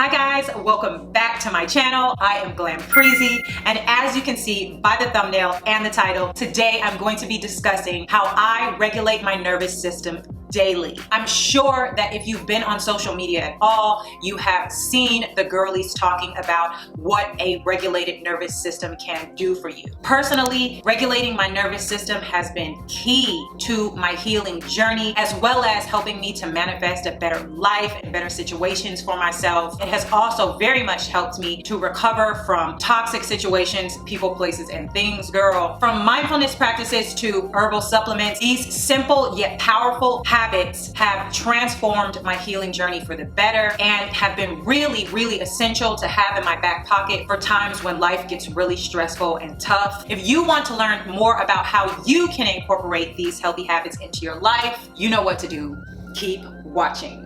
Hi guys, welcome back to my channel. I am GlamPreezy, and as you can see by the thumbnail and the title, today I'm going to be discussing how I regulate my nervous system daily. I'm sure that if you've been on social media at all, you have seen the girlies talking about what a regulated nervous system can do for you. Personally, regulating my nervous system has been key to my healing journey, as well as helping me to manifest a better life and better situations for myself. It has also very much helped me to recover from toxic situations, people, places, and things, girl. From mindfulness practices to herbal supplements, these simple yet powerful habits have transformed my healing journey for the better and have been really, really essential to have in my back pocket for times when life gets really stressful and tough. If you want to learn more about how you can incorporate these healthy habits into your life, you know what to do. Keep watching.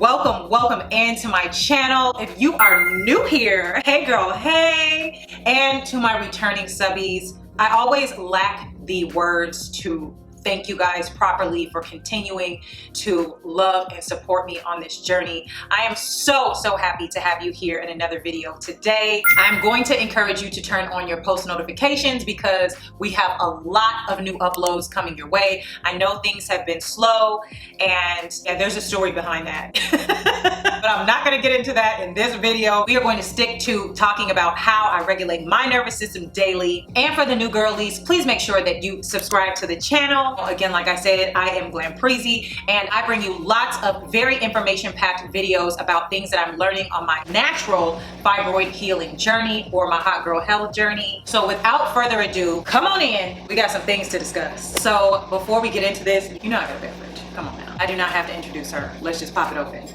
Welcome into my channel. If you are new here, hey girl, hey. And to my returning subbies, I always lack the words to thank you guys properly for continuing to love and support me on this journey. I am so happy to have you here in another video today. I'm going to encourage you to turn on your post notifications because we have a lot of new uploads coming your way. I know things have been slow, and yeah, there's a story behind that. But I'm not going to get into that in this video. We are going to stick to talking about how I regulate my nervous system daily. And for the new girlies, please make sure that you subscribe to the channel. Again, like I said, I am GlamPreezy, and I bring you lots of very information-packed videos about things that I'm learning on my natural fibroid healing journey or my hot girl health journey. So without further ado, come on in. We got some things to discuss. So before we get into this, you know I got a beverage. Come on now. I do not have to introduce her. Let's just pop it open.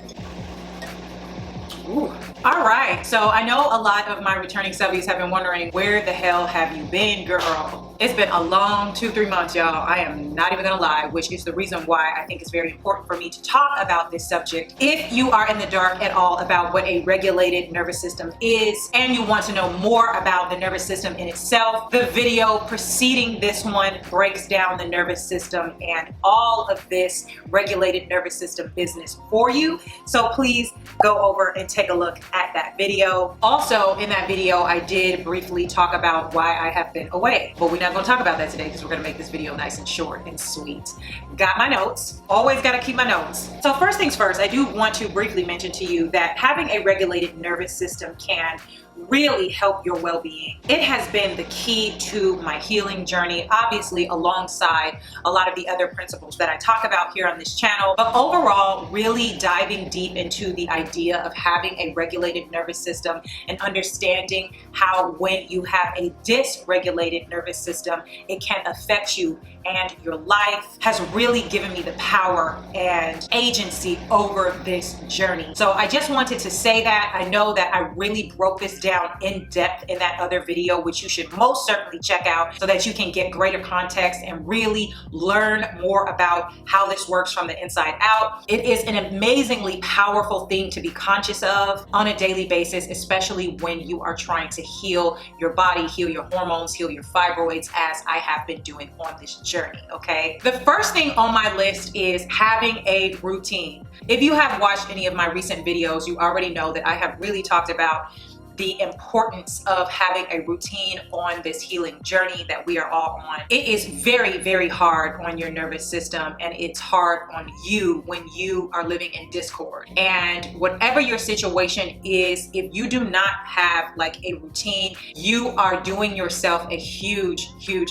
Ooh. All right, so I know a lot of my returning subbies have been wondering, where the hell have you been, girl? It's been a long 2-3 months, y'all. I am not even gonna lie, which is the reason why I think it's very important for me to talk about this subject. If you are in the dark at all about what a regulated nervous system is, and you want to know more about the nervous system in itself, the video preceding this one breaks down the nervous system and all of this regulated nervous system business for you. So please go over and take a look at that video. Also in that video, I did briefly talk about why I have been away, but we're not gonna talk about that today because we're gonna make this video nice and short and sweet. Got my notes, always gotta keep my notes. So first things first, I do want to briefly mention to you that having a regulated nervous system can really help your well-being. It has been the key to my healing journey, obviously alongside a lot of the other principles that I talk about here on this channel. But overall, really diving deep into the idea of having a regulated nervous system and understanding how when you have a dysregulated nervous system, it can affect you and your life has really given me the power and agency over this journey. So I just wanted to say that. I know that I really broke this down in depth in that other video, which you should most certainly check out so that you can get greater context and really learn more about how this works from the inside out. It is an amazingly powerful thing to be conscious of on a daily basis, especially when you are trying to heal your body, heal your hormones, heal your fibroids, as I have been doing on this journey, okay? The first thing on my list is having a routine. If you have watched any of my recent videos, you already know that I have really talked about the importance of having a routine on this healing journey that we are all on. It is very, very hard on your nervous system, and it's hard on you when you are living in discord. And whatever your situation is, if you do not have like a routine, you are doing yourself a huge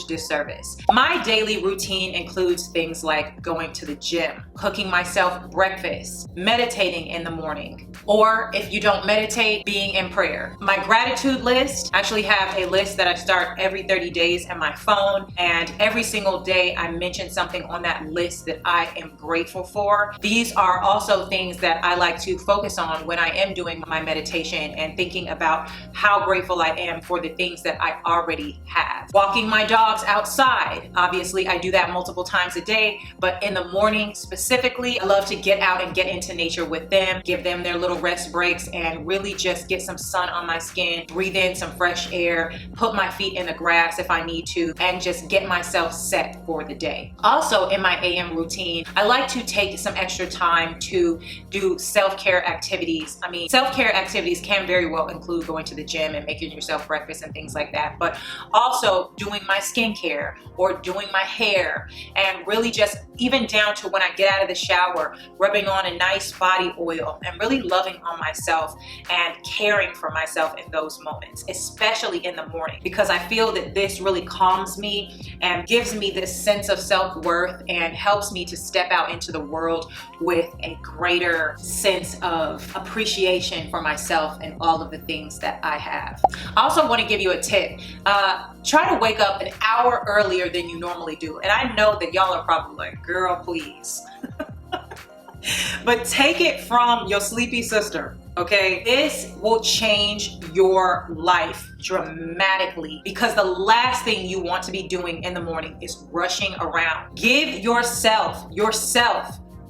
disservice. My daily routine includes things like going to the gym, cooking myself breakfast, meditating in the morning, or if you don't meditate, being in prayer. My gratitude list, I actually have a list that I start every 30 days in my phone, and every single day I mention something on that list that I am grateful for. These are also things that I like to focus on when I am doing my meditation and thinking about how grateful I am for the things that I already have. Walking my dogs outside. Obviously, I do that multiple times a day, but in the morning specifically, I love to get out and get into nature with them, give them their little rest breaks, and really just get some sun on my skin, breathe in some fresh air, put my feet in the grass if I need to, and just get myself set for the day. Also, in my AM routine, I like to take some extra time to do self-care activities. I mean, self-care activities can very well include going to the gym and making yourself breakfast and things like that, but also doing my skincare or doing my hair, and really just even down to when I get out of the shower, rubbing on a nice body oil and really loving on myself and caring for myself in those moments, especially in the morning, because I feel that this really calms me and gives me this sense of self-worth and helps me to step out into the world with a greater sense of appreciation for myself and all of the things that I have. I also want to give you a tip. Try to wake up an hour earlier than you normally do. And I know that y'all are probably like, girl, please. But take it from your sleepy sister, okay? This will change your life dramatically, because the last thing you want to be doing in the morning is rushing around. Give yourself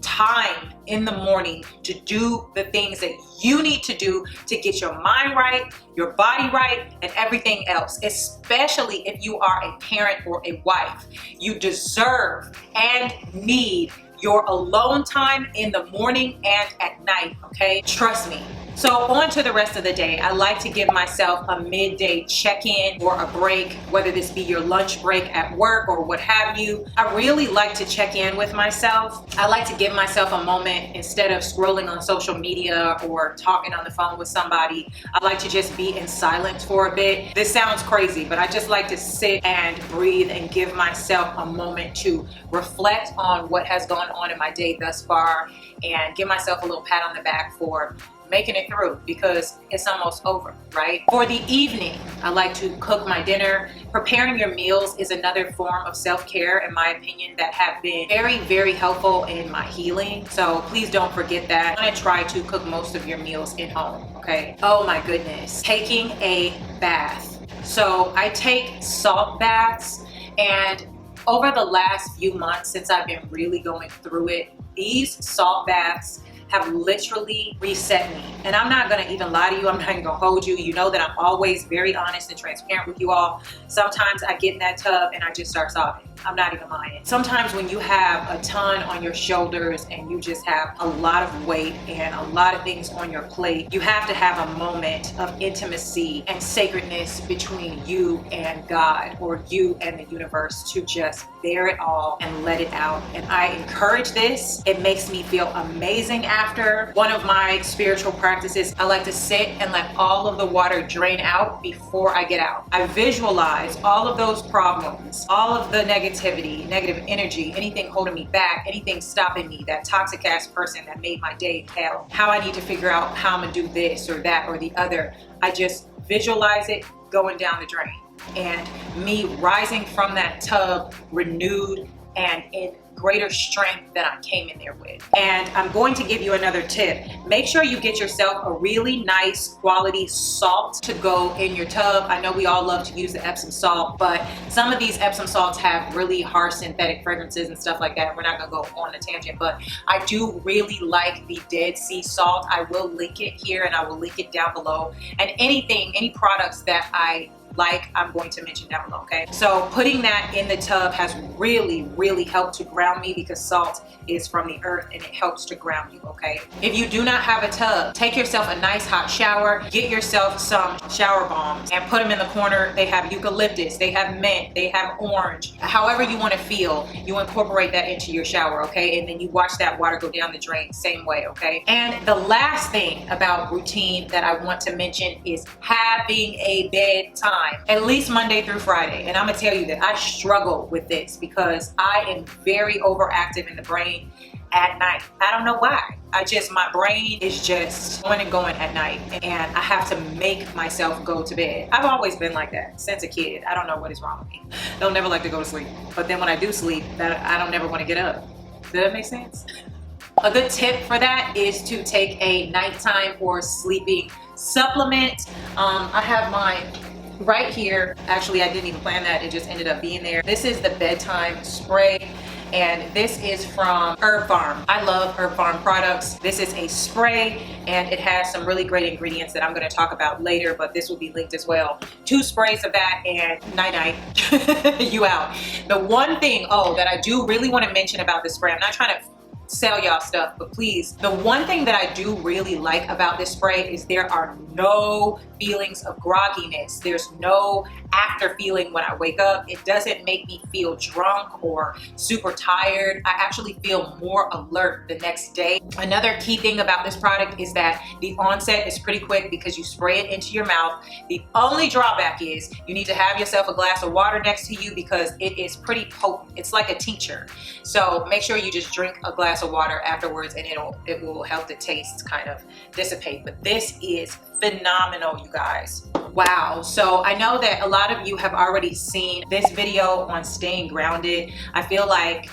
time in the morning to do the things that you need to do to get your mind right, your body right, and everything else, especially if you are a parent or a wife. You deserve and need your alone time in the morning and at night, okay? Trust me. So on to the rest of the day. I like to give myself a midday check-in or a break, whether this be your lunch break at work or what have you. I really like to check in with myself. I like to give myself a moment instead of scrolling on social media or talking on the phone with somebody. I like to just be in silence for a bit. This sounds crazy, but I just like to sit and breathe and give myself a moment to reflect on what has gone on in my day thus far and give myself a little pat on the back for making it through, because it's almost over, right? For the evening, I like to cook my dinner. Preparing your meals is another form of self-care, in my opinion, that have been very, very helpful in my healing. So please don't forget that. I'm gonna try to cook most of your meals at home, okay? Oh my goodness, taking a bath. So I take salt baths, and over the last few months since I've been really going through it, these salt baths have literally reset me. And I'm not gonna even lie to you, I'm not even gonna hold you. You know that I'm always very honest and transparent with you all. Sometimes I get in that tub and I just start sobbing. I'm not even lying. Sometimes when you have a ton on your shoulders and you just have a lot of weight and a lot of things on your plate, you have to have a moment of intimacy and sacredness between you and God, or you and the universe, to just bear it all and let it out. And I encourage this. It makes me feel amazing after. One of my spiritual practices, I like to sit and let all of the water drain out before I get out. I visualize all of those problems, all of the negativity, negative energy, anything holding me back, anything stopping me, that toxic ass person that made my day hell, how I need to figure out how I'm gonna do this or that or the other. I just visualize it going down the drain, and me rising from that tub renewed and in greater strength than I came in there with. And I'm going to give you another tip. Make sure you get yourself a really nice quality salt to go in your tub. I know we all love to use the Epsom salt, but some of these Epsom salts have really harsh synthetic fragrances and stuff like that. We're not gonna go on a tangent, but I do really like the Dead Sea salt. I will link it here and I will link it down below. And any products that I like, I'm going to mention down below, okay? So putting that in the tub has really, really helped to ground me, because salt is from the earth and it helps to ground you, okay? If you do not have a tub, take yourself a nice hot shower, get yourself some shower bombs and put them in the corner. They have eucalyptus, they have mint, they have orange. However you want to feel, you incorporate that into your shower, okay? And then you watch that water go down the drain, same way, okay? And the last thing about routine that I want to mention is having a bedtime. At least Monday through Friday. And I'm gonna tell you that I struggle with this because I am very overactive in the brain at night. I don't know why. My brain is just going and going at night, and I have to make myself go to bed. I've always been like that since a kid. I don't know what is wrong with me. Don't never like to go to sleep. But then when I do sleep, I don't never want to get up. Does that make sense? A good tip for that is to take a nighttime or sleeping supplement. I have mine right here. Actually, I didn't even plan that. It just ended up being there. This is the bedtime spray, and this is from Herb Farm. I love Herb Farm products. This is a spray, and it has some really great ingredients that I'm going to talk about later, but this will be linked as well. 2 sprays of that, and night-night, you out. The one thing, that I do really want to mention about this spray, I'm not trying to sell y'all stuff, but please, the one thing that I do really like about this spray is there are no feelings of grogginess. There's no after feeling when I wake up. It doesn't make me feel drunk or super tired. I actually feel more alert the next day. Another key thing about this product is that the onset is pretty quick because you spray it into your mouth. The only drawback is you need to have yourself a glass of water next to you because it is pretty potent. It's like a tincture. So make sure you just drink a glass of water afterwards, and it will help the taste kind of dissipate. But this is phenomenal, you guys. Wow. So I know that a lot of you have already seen this video on staying grounded. I feel like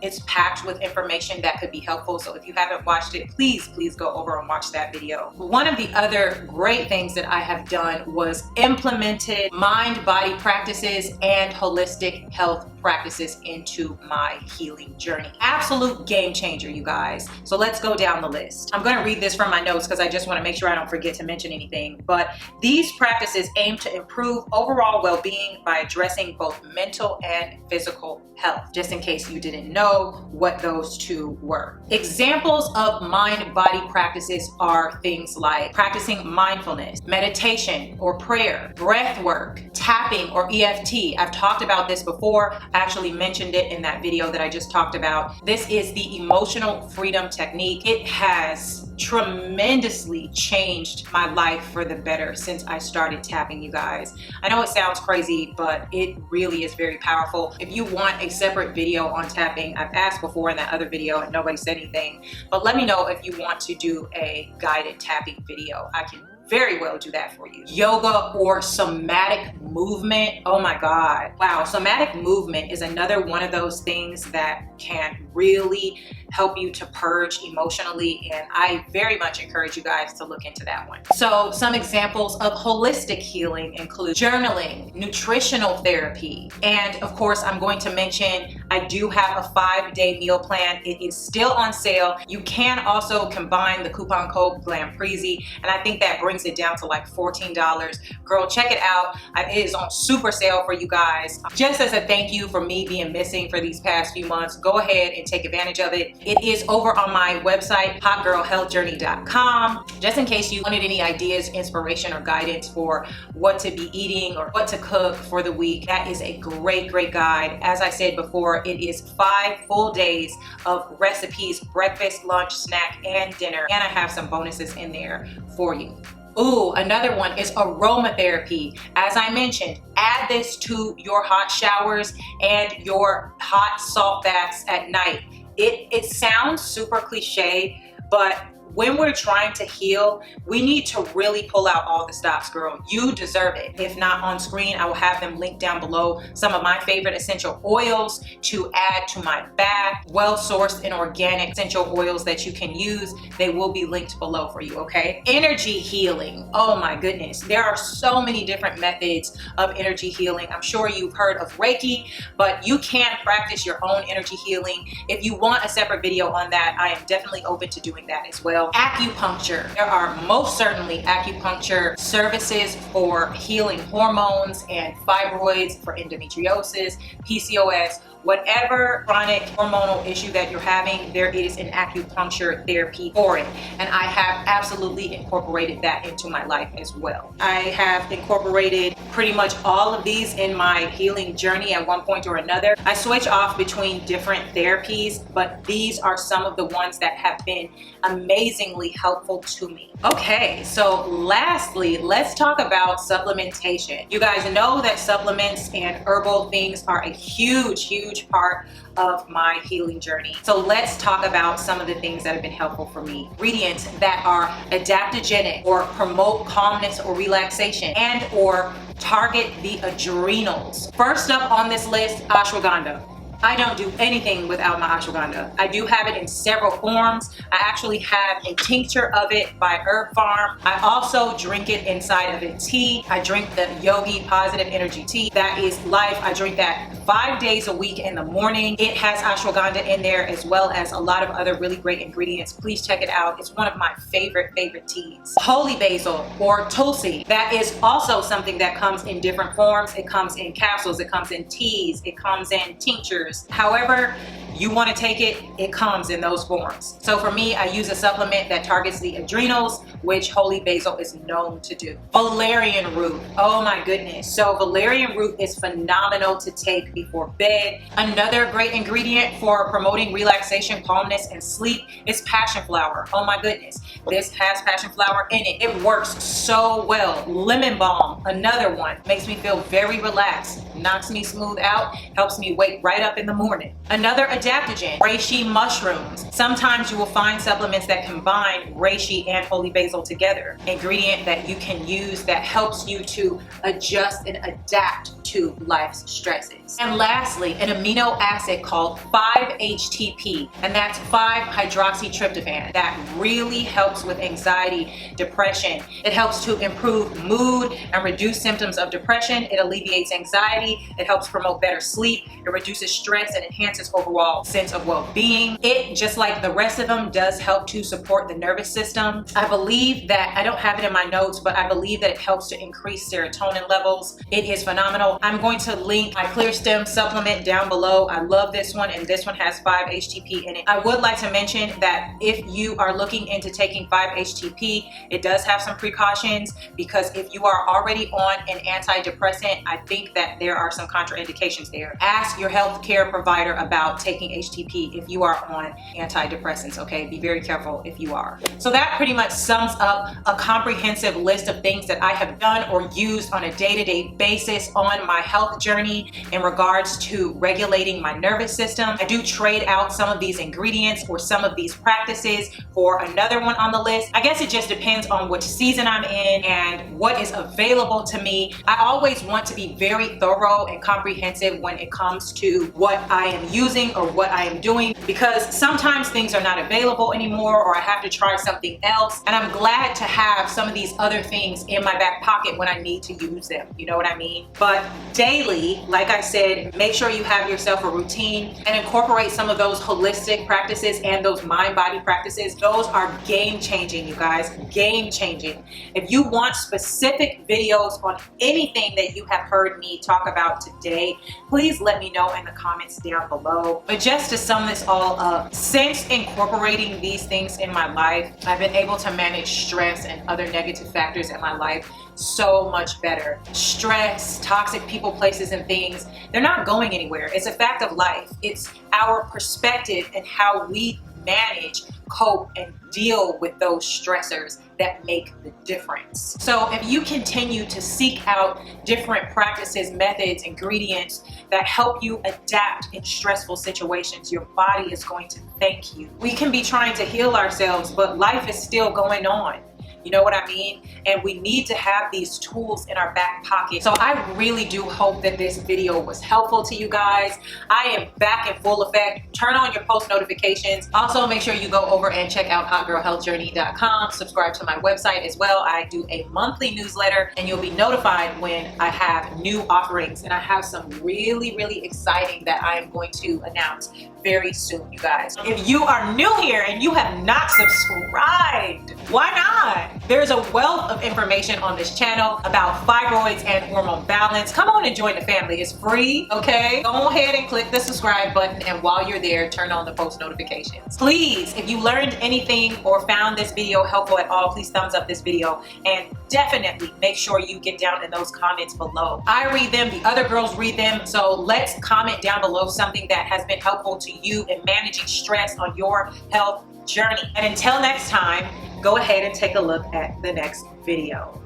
it's packed with information that could be helpful. So if you haven't watched it, please go over and watch that video. One of the other great things that I have done was implemented mind-body practices and holistic health practices into my healing journey. Absolute game changer, you guys. So let's go down the list. I'm going to read this from my notes because I just want to make sure I don't forget to mention anything. But these practices aim to improve overall well-being by addressing both mental and physical health, just in case you didn't know what those 2 were. Examples of mind-body practices are things like practicing mindfulness, meditation or prayer, breath work, tapping or EFT. I've talked about this before. I actually mentioned it in that video that I just talked about. This is the emotional freedom technique. It has tremendously changed my life for the better since I started tapping, you guys. I know it sounds crazy, but it really is very powerful. If you want a separate video on tapping, I've asked before in that other video and nobody said anything, but let me know if you want to do a guided tapping video. I can very well do that for you. Yoga or somatic movement. Oh my God. Wow. Somatic movement is another one of those things that can really help you to purge emotionally, and I very much encourage you guys to look into that one. So some examples of holistic healing include journaling, nutritional therapy, and of course I'm going to mention I do have a 5-day meal plan. It is still on sale. You can also combine the coupon code GlamPreezy, and I think that brings it down to like $14. Girl, check it out. It is on super sale for you guys. Just as a thank you for me being missing for these past few months, go ahead and take advantage of it. It is over on my website, hotgirlhealthjourney.com. Just in case you wanted any ideas, inspiration, or guidance for what to be eating or what to cook for the week, that is a great guide. As I said before, it is 5 full days of recipes, breakfast, lunch, snack, and dinner. And I have some bonuses in there for you. Ooh, another one is aromatherapy. As I mentioned, add this to your hot showers and your hot salt baths at night. It sounds super cliche, but when we're trying to heal, we need to really pull out all the stops, girl. You deserve it. If not on screen, I will have them linked down below. Some of my favorite essential oils to add to my bath, well-sourced and organic essential oils that you can use. They will be linked below for you, okay? Energy healing. Oh my goodness. There are so many different methods of energy healing. I'm sure you've heard of Reiki, but you can practice your own energy healing. If you want a separate video on that, I am definitely open to doing that as well. Acupuncture. There are most certainly acupuncture services for healing hormones and fibroids, for endometriosis, PCOS, whatever chronic hormonal issue that you're having, there is an acupuncture therapy for it. And I have absolutely incorporated that into my life as well. I have incorporated pretty much all of these in my healing journey at one point or another. I switch off between different therapies, but these are some of the ones that have been amazingly helpful to me. Okay, so lastly, let's talk about supplementation. You guys know that supplements and herbal things are a huge part of my healing journey. So let's talk about some of the things that have been helpful for me. Ingredients that are adaptogenic or promote calmness or relaxation and or target the adrenals. First up on this list, ashwagandha. I don't do anything without my ashwagandha. I do have it in several forms. I actually have a tincture of it by Herb Farm. I also drink it inside of a tea. I drink the Yogi Positive Energy Tea. That is life. I drink that 5 days a week in the morning. It has ashwagandha in there as well as a lot of other really great ingredients. Please check it out. It's one of my favorite teas. Holy basil or tulsi. That is also something that comes in different forms. It comes in capsules. It comes in teas. It comes in tinctures. However you want to take it, it comes in those forms. So for me, I use a supplement that targets the adrenals, which holy basil is known to do. Valerian root. Oh my goodness. So valerian root is phenomenal to take before bed. Another great ingredient for promoting relaxation, calmness, and sleep is passion flower. Oh my goodness. This has passion flower in it. It works so well. Lemon balm, another one. Makes me feel very relaxed. Knocks me smooth out. Helps me wake right up in the morning. Another adaptogen, reishi mushrooms. Sometimes you will find supplements that combine reishi and holy basil together. Ingredient that you can use that helps you to adjust and adapt to life's stresses. And lastly, an amino acid called 5-HTP, and that's 5-hydroxytryptophan. That really helps with anxiety, depression. It helps to improve mood and reduce symptoms of depression. It alleviates anxiety. It helps promote better sleep. It reduces stress and enhances overall sense of well-being. It, just like the rest of them, does help to support the nervous system. I believe that, I don't have it in my notes, but I believe that it helps to increase serotonin levels. It is phenomenal. I'm going to link my Clear Stem supplement down below. I love this one, and this one has 5-HTP in it. I would like to mention that if you are looking into taking 5-HTP, it does have some precautions, because if you are already on an antidepressant, I think that there are some contraindications there. Ask your healthcare provider about taking HTP if you are on antidepressants, okay? Be very careful if you are. So that pretty much sums up a comprehensive list of things that I have done or used on a day-to-day basis on my health journey in regards to regulating my nervous system. I do trade out some of these ingredients or some of these practices for another one on the list. I guess it just depends on which season I'm in and what is available to me. I always want to be very thorough and comprehensive when it comes to what I am using or what I am doing, because sometimes things are not available anymore or I have to try something else, and I'm glad to have some of these other things in my back pocket when I need to use them. You know what I mean? But daily, like I said, make sure you have yourself a routine and incorporate some of those holistic practices and those mind-body practices. Those are game-changing, you guys, game-changing. If you want specific videos on anything that you have heard me talk about today, please let me know in the comments down below. But just to sum this all up, since incorporating these things in my life, I've been able to manage stress and other negative factors in my life so much better. Stress, toxic people, places, and things, they're not going anywhere. It's a fact of life. It's our perspective and how we manage, cope, and deal with those stressors that make the difference. So if you continue to seek out different practices, methods, ingredients that help you adapt in stressful situations, your body is going to thank you. We can be trying to heal ourselves, but life is still going on. You know what I mean? And we need to have these tools in our back pocket. So I really do hope that this video was helpful to you guys. I am back in full effect. Turn on your post notifications. Also, make sure you go over and check out hotgirlhealthjourney.com. Subscribe to my website as well. I do a monthly newsletter, and you'll be notified when I have new offerings. And I have some really, really exciting that I am going to announce very soon, you guys. If you are new here and you have not subscribed, why not? There's a wealth of information on this channel about fibroids and hormone balance. Come on and join the family. It's free, okay? Go ahead and click the subscribe button, and while you're there, turn on the post notifications. Please, if you learned anything or found this video helpful at all, please thumbs up this video, and definitely make sure you get down in those comments below. I read them, the other girls read them, so let's comment down below something that has been helpful to you in managing stress on your health journey. And until next time, go ahead and take a look at the next video.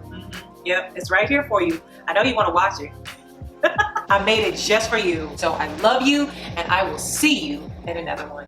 Yep, it's right here for you. I know you want to watch it. I made it just for you. So I love you, and I will see you in another one.